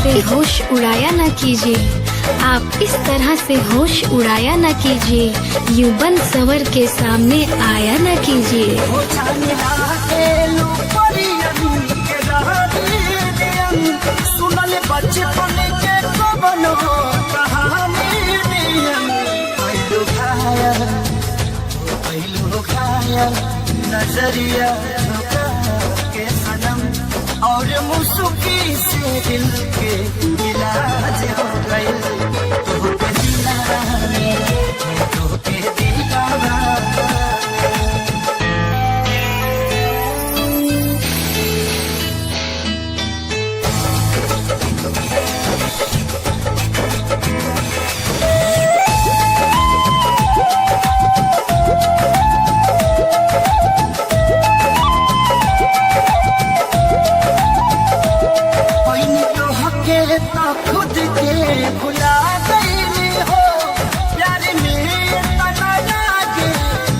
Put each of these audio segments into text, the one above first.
से होश उड़ाया न कीजिए, आप इस तरह से होश उड़ाया न कीजिए, यूं बन सवर के सामने आया न कीजिए। बचपन के कवनो कहानी नजरिया झुका के सनम और मुस्की से दिल के इलाज हो गए। तो के दीवाने, तो के दीवाना। खुद के भुला गई हो प्यार में तनाया के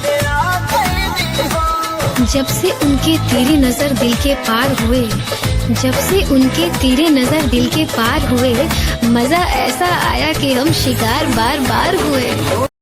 तेरा गई हो। जब से उनके तेरी नजर दिल के पार हुए, जब से उनके तेरे नजर दिल के पार हुए, मजा ऐसा आया कि हम शिकार बार बार हुए।